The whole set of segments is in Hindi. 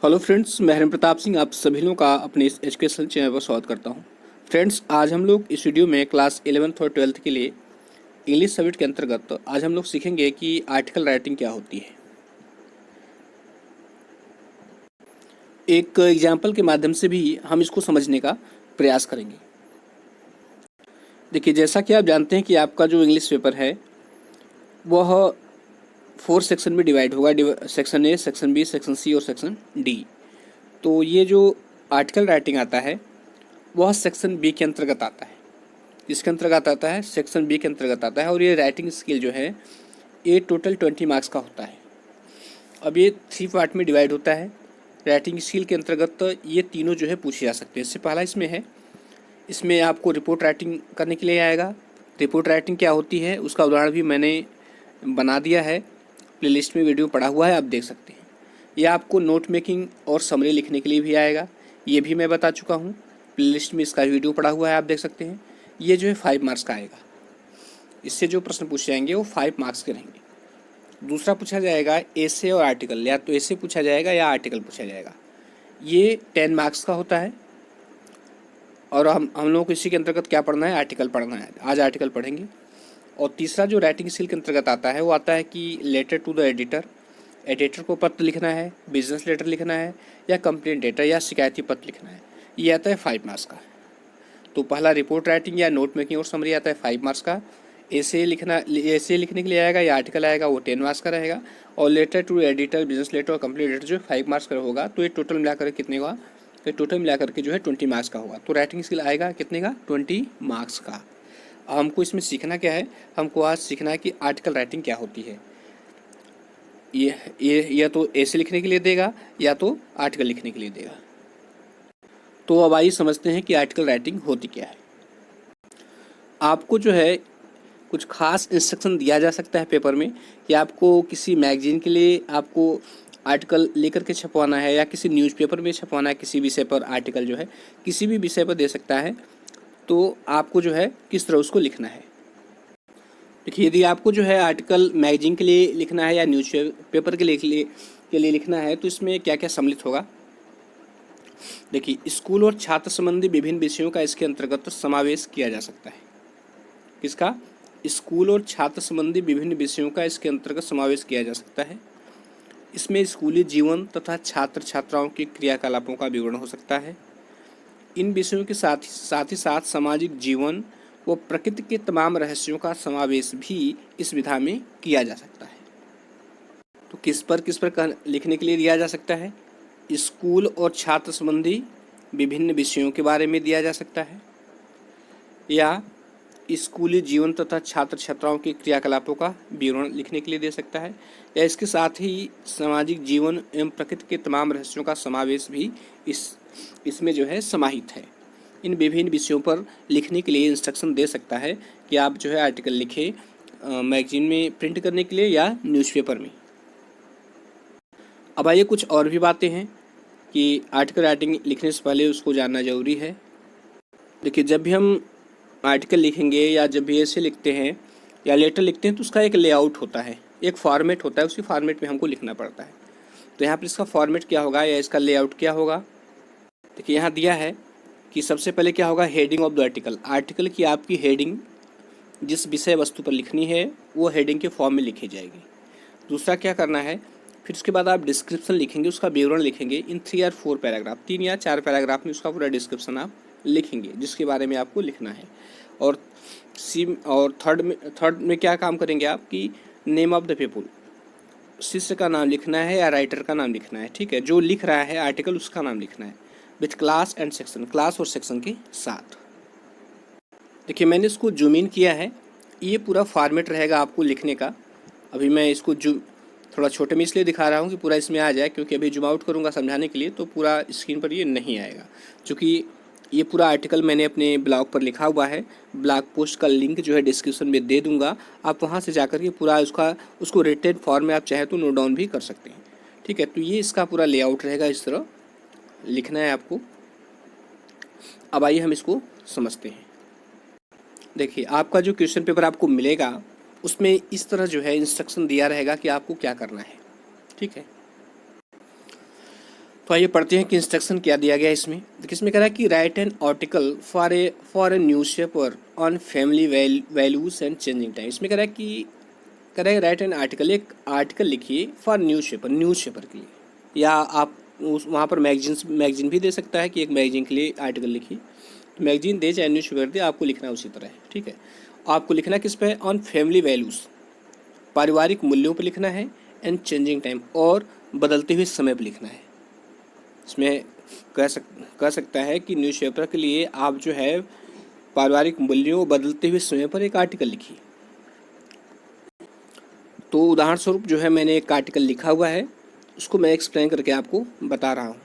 हेलो फ्रेंड्स, मैं हरिम प्रताप सिंह आप सभी लोगों का अपने इस एजुकेशनल चैनल पर स्वागत करता हूं। फ्रेंड्स, आज हम लोग इस वीडियो में क्लास 11th और 12th के लिए इंग्लिश सब्जेक्ट के अंतर्गत आज हम लोग सीखेंगे कि आर्टिकल राइटिंग क्या होती है। एक एग्जाम्पल के माध्यम से भी हम इसको समझने का प्रयास करेंगे। देखिए, जैसा कि आप जानते हैं कि आपका जो इंग्लिश पेपर है वह 4 सेक्शन में डिवाइड होगा। Section A, section B, section C और सेक्शन डी। तो ये जो आर्टिकल राइटिंग आता है वह सेक्शन बी के अंतर्गत आता है। इसके अंतर्गत आता है, सेक्शन बी के अंतर्गत आता है। और ये राइटिंग स्किल जो है ये टोटल 20 मार्क्स का होता है। अब ये 3 पार्ट में डिवाइड होता है। राइटिंग स्किल के अंतर्गत ये तीनों जो है पूछे जा सकते हैं। इससे पहला इसमें है, इसमें आपको रिपोर्ट राइटिंग करने के लिए आएगा। रिपोर्ट राइटिंग क्या होती है उसका उदाहरण भी मैंने बना दिया है, प्लेलिस्ट में वीडियो पड़ा हुआ है, आप देख सकते हैं। यह आपको नोट मेकिंग और समरी लिखने के लिए भी आएगा, ये भी मैं बता चुका हूँ। प्लेलिस्ट में इसका वीडियो पड़ा हुआ है, आप देख सकते हैं। ये जो है 5 मार्क्स का आएगा। इससे जो प्रश्न पूछे जाएंगे वो 5 मार्क्स के रहेंगे। दूसरा पूछा जाएगा एसे और आर्टिकल, या तो एसे पूछा जाएगा या आर्टिकल पूछा जाएगा। ये 10 मार्क्स का होता है। और हम लोगों को इसी के अंतर्गत क्या पढ़ना है, आर्टिकल पढ़ना है। आज आर्टिकल पढ़ेंगे। और तीसरा जो राइटिंग स्किल के अंतर्गत आता है वो आता है कि letter to the editor, editor को पत्र लिखना है, बिजनेस लेटर लिखना है, या कंप्लेंट लेटर या शिकायती पत्र लिखना है। ये आता है 5 मार्क्स का। तो पहला रिपोर्ट राइटिंग या नोट मेकिंग और समरी आता है 5 मार्क्स का। ऐसे लिखने के लिए आएगा या आर्टिकल आएगा वो 10 मार्क्स का रहेगा। और letter to editor, business letter और कंप्लीट लेटर जो 5 मार्क्स का होगा। तो ये टोटल मिलाकर कितने का, तो टोटल मिलाकर के जो है 20 मार्क्स का होगा। तो राइटिंग स्किल आएगा कितने का, 20 मार्क्स का। अब हमको इसमें सीखना क्या है, हमको आज सीखना है कि आर्टिकल राइटिंग क्या होती है। ये या तो ऐसे लिखने के लिए देगा या तो आर्टिकल लिखने के लिए देगा। तो अब आइए समझते हैं कि आर्टिकल राइटिंग होती क्या है। आपको जो है कुछ खास इंस्ट्रक्शन दिया जा सकता है पेपर में कि आपको किसी मैगजीन के लिए आपको आर्टिकल लेकर के छपवाना है, या किसी न्यूज़पेपर में छपवाना है। किसी विषय पर आर्टिकल जो है किसी भी विषय पर दे सकता है। तो आपको जो है किस तरह उसको लिखना है। देखिए, यदि आपको जो है आर्टिकल मैगजीन के लिए लिखना है या न्यूज़पेपर के लिए लिखना है तो इसमें क्या क्या सम्मिलित होगा। देखिए, स्कूल और छात्र संबंधी विभिन्न विषयों का इसके अंतर्गत समावेश किया जा सकता है। किसका, स्कूल और छात्र संबंधी विभिन्न विषयों का इसके अंतर्गत समावेश किया जा सकता है। इसमें स्कूली जीवन तथा छात्र छात्राओं के क्रियाकलापों का विवरण हो सकता है। इन विषयों के साथ ही सामाजिक जीवन व प्रकृति के तमाम रहस्यों का समावेश भी इस विधा में किया जा सकता है। तो किस पर लिखने के लिए दिया जा सकता है, स्कूल और छात्र संबंधी विभिन्न विषयों के बारे में दिया जा सकता है, या स्कूली जीवन तथा छात्र छात्राओं के क्रियाकलापों का विवरण लिखने के लिए दे सकता है, या इसके साथ ही सामाजिक जीवन एवं प्रकृति के तमाम रहस्यों का समावेश भी इसमें जो है समाहित है। इन विभिन्न विषयों पर लिखने के लिए इंस्ट्रक्शन दे सकता है कि आप जो है आर्टिकल लिखें मैगजीन में प्रिंट करने के लिए या न्यूज़पेपर में। अब आइए कुछ और भी बातें हैं कि आर्टिकल राइटिंग लिखने से पहले उसको जानना जरूरी है। देखिए, जब भी हम आर्टिकल लिखेंगे या जब भी ऐसे लिखते हैं या लेटर लिखते हैं तो उसका एक लेआउट होता है, एक फॉर्मेट होता है। उसी फॉर्मेट में हमको लिखना पड़ता है। तो यहाँ पर इसका फॉर्मेट क्या होगा या इसका लेआउट क्या होगा। देखिए, यहाँ दिया है कि सबसे पहले क्या होगा, heading of the article. Article की आपकी हेडिंग जिस विषय वस्तु पर लिखनी है वो हेडिंग के फॉर्म में लिखी जाएगी। दूसरा क्या करना है, फिर उसके बाद आप डिस्क्रिप्शन लिखेंगे, उसका विवरण लिखेंगे इन 3 या 4 पैराग्राफ, 3 या 4 पैराग्राफ में उसका पूरा डिस्क्रिप्शन आप लिखेंगे जिसके बारे में आपको लिखना है। और थर्ड में क्या काम करेंगे आप कि नेम ऑफ द पीपुल, शिष्य का नाम लिखना है या राइटर का नाम लिखना है। ठीक है, जो लिख रहा है आर्टिकल उसका नाम लिखना है with class and section, class और सेक्शन के साथ। देखिए, मैंने इसको जूम इन किया है। ये पूरा फॉर्मेट रहेगा आपको लिखने का। अभी मैं इसको थोड़ा छोटे में इसलिए दिखा रहा हूँ कि पूरा इसमें आ जाए, क्योंकि अभी जूम आउट करूँगा समझाने के लिए तो पूरा स्क्रीन पर ये नहीं आएगा। क्योंकि ये पूरा आर्टिकल मैंने अपने ब्लॉग पर लिखा हुआ है। ब्लॉग पोस्ट का लिंक जो है डिस्क्रिप्शन में दे दूँगा, आप वहाँ से जाकर के पूरा उसको रिटेन फॉर्म में आप चाहे तो नोट डाउन भी कर सकते हैं। ठीक है, तो ये इसका पूरा लेआउट रहेगा, इस तरह लिखना है आपको। अब आइए हम इसको समझते हैं। देखिए, आपका जो क्वेश्चन पेपर आपको मिलेगा उसमें इस तरह जो है इंस्ट्रक्शन दिया रहेगा कि आपको क्या करना है। ठीक है, तो आइए पढ़ते हैं कि इंस्ट्रक्शन क्या दिया गया है इसमें। देखिए इसमें कह रहा है कि right an article for a newspaper on family values and changing time. इसमें कह रहा है राइट एन आर्टिकल, एक आर्टिकल लिखिए फॉर न्यूज़पेपर के लिए, या आप उस वहाँ पर मैगजीन भी दे सकता है कि एक मैगजीन के लिए आर्टिकल लिखिए। तो मैगजीन दे चाहे न्यूज़पेपर दे, आपको लिखना उसी तरह है, ठीक है। आपको लिखना किस पे है? ऑन फैमिली वैल्यूज़, पारिवारिक मूल्यों पर लिखना है, एंड चेंजिंग टाइम, और बदलते हुए समय पर लिखना है। इसमें कह सकता है कि न्यूज़पेपर के लिए आप जो है पारिवारिक मूल्यों, बदलते हुए समय पर एक आर्टिकल लिखिए। तो उदाहरण स्वरूप जो है मैंने एक आर्टिकल लिखा हुआ है, उसको मैं एक्सप्लेन करके आपको बता रहा हूँ।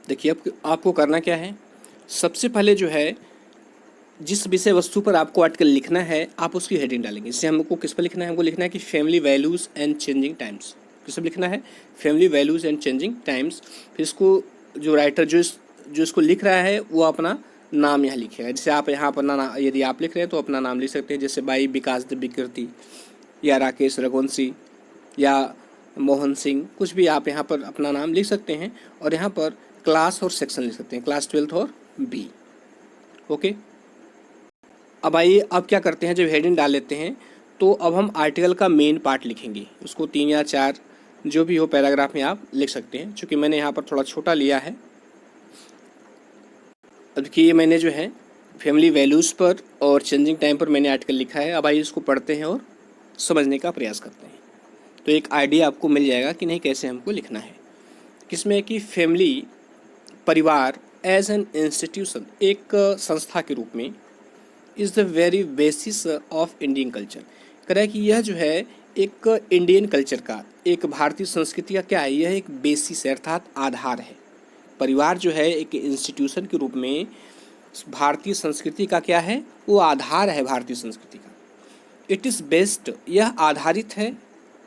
देखिए अब आपको करना क्या है, सबसे पहले जो है जिस विषय वस्तु पर आपको आर्टिकल लिखना है, आप उसकी हेडिंग डालेंगे। इससे हमको किस पर लिखना है? हमको लिखना है कि family values and changing times. किस पर लिखना है? Family values and changing times. फिर इसको जो राइटर जो इसको लिख रहा है वो अपना नाम यहाँ लिखेगा। जैसे आप यहाँ अपना नाम, यदि आप लिख रहे हैं तो अपना नाम लिख सकते हैं, जैसे बाई विकास विकृति, या राकेश रघुवंशी, या मोहन सिंह, कुछ भी आप यहाँ पर अपना नाम लिख सकते हैं। और यहाँ पर क्लास और सेक्शन लिख सकते हैं, क्लास 12th और बी। ओके, अब आइए अब क्या करते हैं, जब हेडिंग डाल लेते हैं तो अब हम आर्टिकल का मेन पार्ट लिखेंगे। उसको 3 या 4 जो भी हो पैराग्राफ में आप लिख सकते हैं। चूँकि मैंने यहाँ पर थोड़ा छोटा लिया है। अब देखिए मैंने जो है फैमिली वैल्यूज़ पर और चेंजिंग टाइम पर मैंने आर्टिकल लिखा है। अब आइए इसको पढ़ते हैं और समझने का प्रयास करते हैं, तो एक आइडिया आपको मिल जाएगा कि नहीं कैसे हमको लिखना है। किसमें कि फैमिली, परिवार एज एन इंस्टीट्यूशन, एक संस्था के रूप में, is the very basis of Indian culture. कह रहा है कि यह जो है एक इंडियन कल्चर का, एक भारतीय संस्कृति का क्या है, यह एक बेसिस है, अर्थात आधार है। परिवार जो है एक इंस्टीट्यूशन के रूप में भारतीय संस्कृति का क्या है, वो आधार है भारतीय संस्कृति का। इट इज़ बेस्ड, यह आधारित है,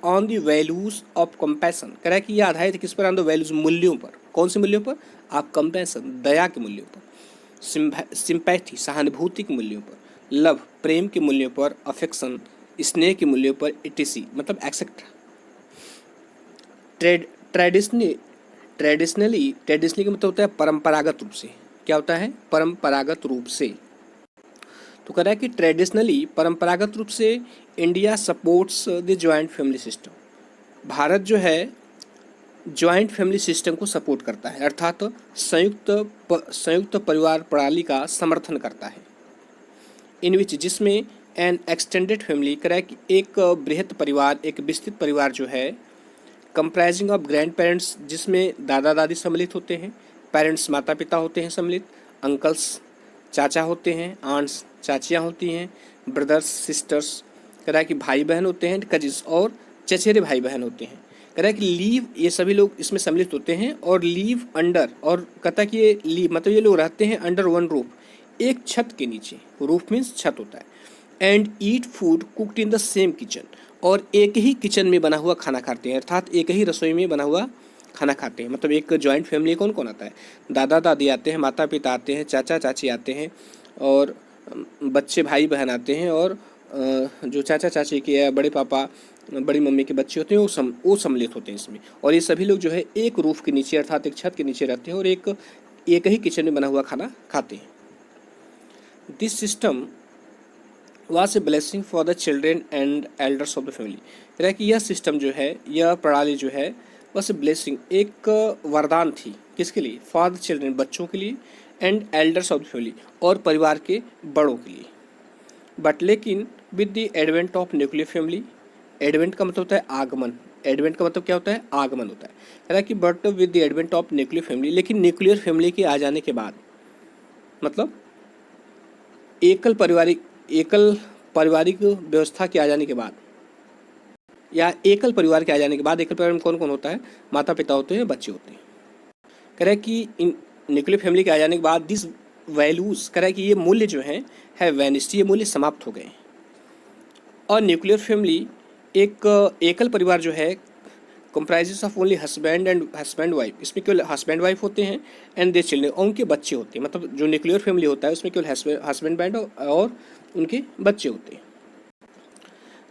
on the values of compassion. कह रहा है कि यह आधारित किस पर? ऑन द वैल्यूज़, मूल्यों पर। कौन से मूल्यों पर? आप कंपैशन, दया के मूल्यों पर, सिंपैथी, सहानुभूति के मूल्यों पर, लव, प्रेम के मूल्यों पर, अफेक्शन, स्नेह के मूल्यों पर, इटीसी मतलब एक्सेट्रा। ट्रेडिशनली का मतलब होता है परंपरागत रूप से। क्या होता है? परंपरागत रूप से। तो कह रहा है कि ट्रेडिशनली, परंपरागत रूप से, India supports the joint family system. Bharat जो है जॉइंट फैमिली सिस्टम को सपोर्ट करता है, अर्थात संयुक्त परिवार प्रणाली का समर्थन करता है। इन विच, जिसमें एन एक्सटेंडेड फैमिली, कह रहा है कि एक बृहत परिवार, एक विस्तृत परिवार जो है, कंप्राइजिंग ऑफ ग्रैंड पेरेंट्स, जिसमें दादा दादी सम्मिलित होते हैं, पेरेंट्स माता पिता होते हैं सम्मिलित, अंकल्स चाचा होते हैं, आंट्स चाचियाँ होती हैं, ब्रदर्स सिस्टर्स, कह रहा है कि भाई बहन होते हैं, कजिन्स और चचेरे भाई बहन होते हैं। कह रहा है कि लीव, ये सभी लोग इसमें सम्मिलित होते हैं, और लीव अंडर, और कहता है कि ये लीव मतलब ये लोग रहते हैं अंडर वन रूफ, एक छत के नीचे। रूफ मीन्स छत होता है। And eat food cooked in the same kitchen, और एक ही किचन में बना हुआ खाना खाते हैं, अर्थात एक ही रसोई में बना हुआ खाना खाते हैं। मतलब एक जॉइंट फैमिली कौन कौन आता है? दादा दादी आते हैं, माता पिता आते हैं, चाचा चाची आते हैं, और बच्चे भाई बहन आते हैं, और जो चाचा चाची के या बड़े पापा बड़ी मम्मी के बच्चे होते हैं वो सम्मिलित होते हैं इसमें। और ये सभी लोग जो है एक रूफ के नीचे, अर्थात एक छत के नीचे रहते हैं, और एक ही किचन में बना हुआ खाना खाते हैं। This system was a blessing for the children and elders of the family. कह रहा है कि यह सिस्टम जो है, यह प्रणाली जो है, बस ब्लेसिंग, एक वरदान थी। किसके लिए? फॉर द चिल्ड्रेन, बच्चों के लिए, and elders of the family, और परिवार के बड़ों के लिए। बट लेकिन with the advent of nuclear family, advent का मतलब होता है आगमन, एडवेंट का मतलब क्या होता है? आगमन होता है। कह रहा है कि but with the advent of nuclear family, लेकिन न्यूक्लियर फैमिली के आ जाने के बाद, मतलब एकल पारिवारिक व्यवस्था के आ जाने के बाद, या एकल परिवार के आ जाने के बाद, एकल परिवार में कौन कौन होता है? माता पिता होते हैं, बच्चे होते हैं। कह रहा है कि इन न्यूक्लियर फैमिली के आ जाने के बाद दिस वैल्यूज़, कह रहा है कि ये मूल्य जो है वैनिस्ड, ये मूल्य समाप्त हो गए। और न्यूक्लियर फैमिली, एक एकल परिवार जो है, comprises of only husband wife, इसमें केवल हस्बैंड वाइफ होते हैं, एंड दे चिल्ड्रन, और उनके बच्चे होते हैं। मतलब जो न्यूक्लियर फैमिली होता है उसमें केवल हस्बैंड वाइफ और उनके बच्चे होते हैं।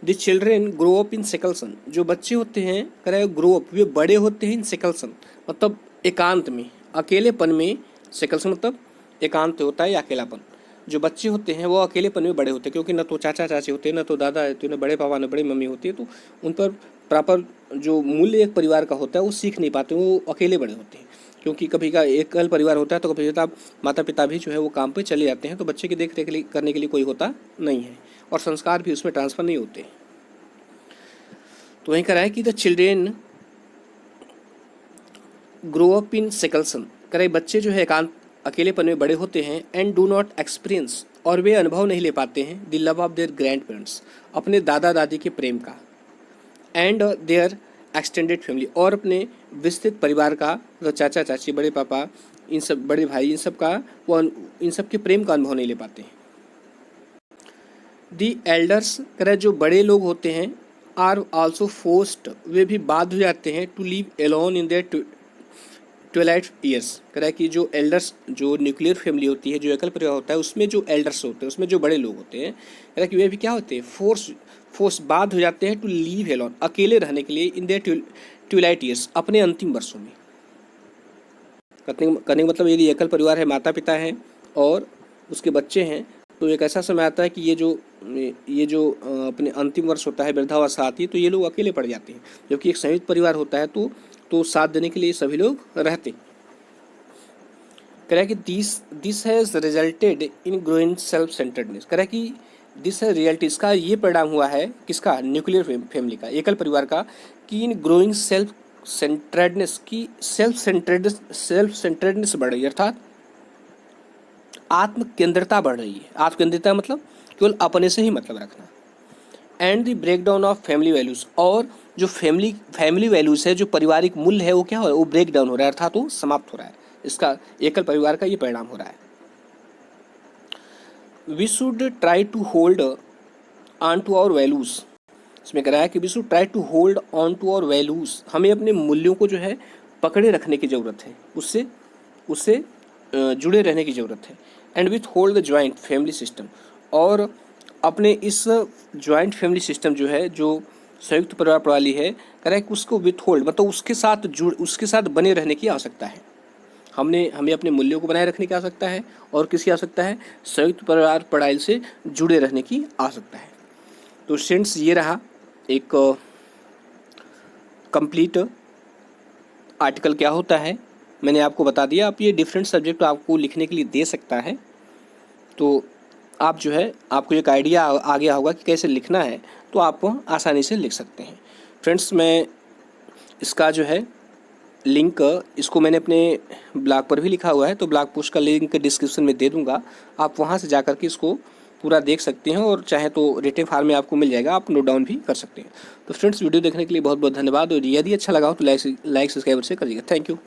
The children grow up in seclusion, जो बच्चे होते हैं कह रहे ग्रो अप, वे बड़े होते हैं इन सेकलसन, मतलब एकांत में, अकेलेपन में। सेकलसन मतलब एकांत होता है या अकेलापन। जो बच्चे होते हैं वो अकेलेपन में बड़े होते हैं, क्योंकि न तो चाचा चाची होते हैं, न तो दादा होते हैं, न बड़े पापा, न बड़ी मम्मी होती है, तो उन पर प्रॉपर जो मूल्य एक परिवार का होता है वो सीख नहीं पाते, वो अकेले बड़े होते हैं। क्योंकि कभी का एकल परिवार होता है तो कभी होता माता पिता भी जो है वो काम पे चले जाते हैं, तो बच्चे की देख रेख करने के लिए कोई होता नहीं है, और संस्कार भी उसमें ट्रांसफर नहीं होते। तो वहीं कह रहा है कि the children grow up in seclusion, कह रहे बच्चे जो है एकांत अकेलेपन में बड़े होते हैं, एंड डू नॉट एक्सपीरियंस, और वे अनुभव नहीं ले पाते हैं the love of their grand parents, अपने दादा दादी के प्रेम का, एंड देयर एक्सटेंडेड फैमिली, और अपने विस्तृत परिवार का, तो चाचा चाची, बड़े पापा, इन सब बड़े भाई, इन सब का वो इन सब के प्रेम का अनुभव नहीं ले पाते हैं। दी एल्डर्स, कह रहे जो बड़े लोग होते हैं, आर आल्सो फोर्स्ड, वे भी बाध्य हो जाते हैं, to live alone in their twilight years, कह रहा है कि जो एल्डर्स, जो न्यूक्लियर फैमिली होती है, जो एकल परिवार होता है, उसमें जो एल्डर्स होते हैं, उसमें जो बड़े लोग होते हैं, कह रहा है कि वे भी क्या होते हैं, फोर्स बाध्य हो जाते हैं, टू लीव एलोन, अकेले रहने के लिए, इन देयर ट्वेलाइट ईयर्स, अपने अंतिम वर्षों में। करने का मतलब यदि एकल परिवार है, माता पिता हैं और उसके बच्चे हैं, तो एक ऐसा समय आता है कि ये जो अपने अंतिम वर्ष होता है, वृद्धावस्था आती है, तो ये लोग अकेले पड़ जाते हैं। जबकि एक संयुक्त परिवार होता है तो साथ देने के लिए सभी लोग रहते। कह रहा है कि this has resulted in growing self centredness, कह रहा है कि दिस है रियलिटी, इसका ये परिणाम हुआ है, किसका, न्यूक्लियर फैमिली का, एकल परिवार का, कि इन ग्रोइंग सेल्फ सेंटर्डनेस की सेल्फ सेंटर्डनेस बढ़ रही है, अर्थात आत्म केंद्रता बढ़ रही है। आत्म केंद्रता मतलब केवल अपने से ही मतलब रखना। And the breakdown of family values, और जो फैमिली वैल्यूज है, जो पारिवारिक मूल्य है, वो क्या हो रहा है, वो ब्रेक डाउन हो रहा है, अर्थात वो समाप्त हो रहा है। इसका एकल परिवार का ये परिणाम हो रहा है। We should try to hold on to our values, इसमें कह रहा है कि we should try to hold on to our values, हमें अपने मूल्यों को जो है पकड़े रखने की ज़रूरत है, उससे जुड़े रहने की ज़रूरत है। And with hold the joint family system, और अपने इस जॉइंट फैमिली सिस्टम जो है, जो संयुक्त परिवार प्रणाली है, कह रहा है कि उसको विथ होल्ड मतलब उसके साथ बने रहने की आवश्यकता है। हमें अपने मूल्यों को बनाए रखने की आवश्यकता है, और किसकी आवश्यकता है, संयुक्त परिवार प्रणाली से जुड़े रहने की आवश्यकता है। तो स्टूडेंट्स, ये रहा एक कंप्लीट आर्टिकल क्या होता है, मैंने आपको बता दिया। आप ये डिफरेंट सब्जेक्ट आपको लिखने के लिए दे सकता है, तो आप जो है आपको एक आइडिया आ गया होगा कि कैसे लिखना है, तो आप आसानी से लिख सकते हैं। फ्रेंड्स, मैं इसका जो है लिंक, इसको मैंने अपने ब्लॉग पर भी लिखा हुआ है, तो ब्लॉग पोस्ट का लिंक डिस्क्रिप्शन में दे दूंगा, आप वहां से जाकर के इसको पूरा देख सकते हैं, और चाहे तो रिटन फॉर्म में आपको मिल जाएगा, आप नोट डाउन भी कर सकते हैं। तो फ्रेंड्स, वीडियो देखने के लिए बहुत बहुत धन्यवाद, और यदि अच्छा लगा हो तो लाइक सब्सक्राइब से करिएगा। Thank you.